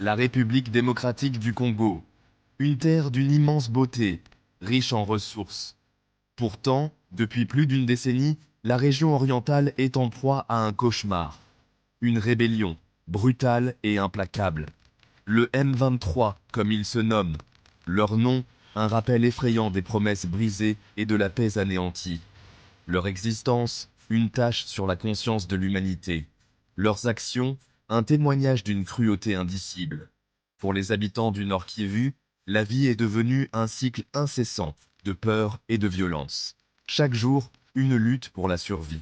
La République démocratique du Congo. Une terre d'une immense beauté, riche en ressources. Pourtant, depuis plus d'une décennie, la région orientale est en proie à un cauchemar. Une rébellion, brutale et implacable. Le M23, comme ils se nomment. Leur nom, un rappel effrayant des promesses brisées et de la paix anéantie. Leur existence, une tache sur la conscience de l'humanité. Leurs actions, un témoignage d'une cruauté indicible. Pour les habitants du Nord Kivu, la vie est devenue un cycle incessant de peur et de violence. Chaque jour, une lutte pour la survie.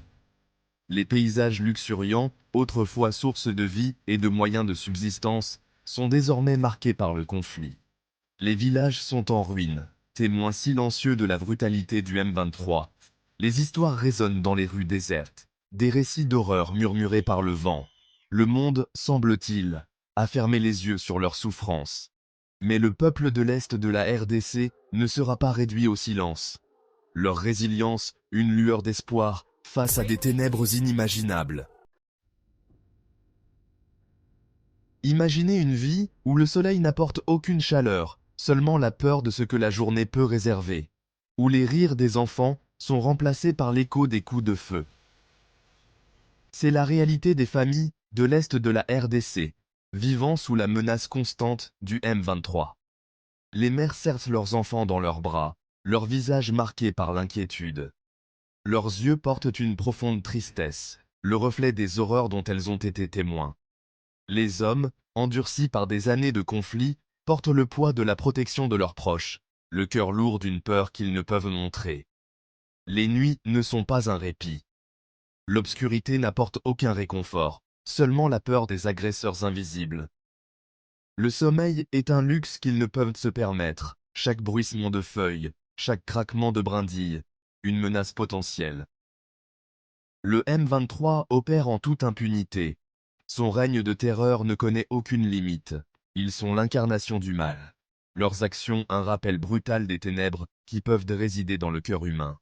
Les paysages luxuriants, autrefois source de vie et de moyens de subsistance, sont désormais marqués par le conflit. Les villages sont en ruine, témoins silencieux de la brutalité du M23. Les histoires résonnent dans les rues désertes, des récits d'horreur murmurés par le vent. Le monde, semble-t-il, a fermé les yeux sur leurs souffrances. Mais le peuple de l'Est de la RDC ne sera pas réduit au silence. Leur résilience, une lueur d'espoir, face à des ténèbres inimaginables. Imaginez une vie où le soleil n'apporte aucune chaleur, seulement la peur de ce que la journée peut réserver. Où les rires des enfants sont remplacés par l'écho des coups de feu. C'est la réalité des familles de l'Est de la RDC, vivant sous la menace constante du M23. Les mères serrent leurs enfants dans leurs bras, leurs visages marqués par l'inquiétude. Leurs yeux portent une profonde tristesse, le reflet des horreurs dont elles ont été témoins. Les hommes, endurcis par des années de conflit, portent le poids de la protection de leurs proches, le cœur lourd d'une peur qu'ils ne peuvent montrer. Les nuits ne sont pas un répit. L'obscurité n'apporte aucun réconfort, seulement la peur des agresseurs invisibles. Le sommeil est un luxe qu'ils ne peuvent se permettre. Chaque bruissement de feuilles, chaque craquement de brindilles, une menace potentielle. Le M23 opère en toute impunité. Son règne de terreur ne connaît aucune limite. Ils sont l'incarnation du mal. Leurs actions un rappel brutal des ténèbres qui peuvent résider dans le cœur humain.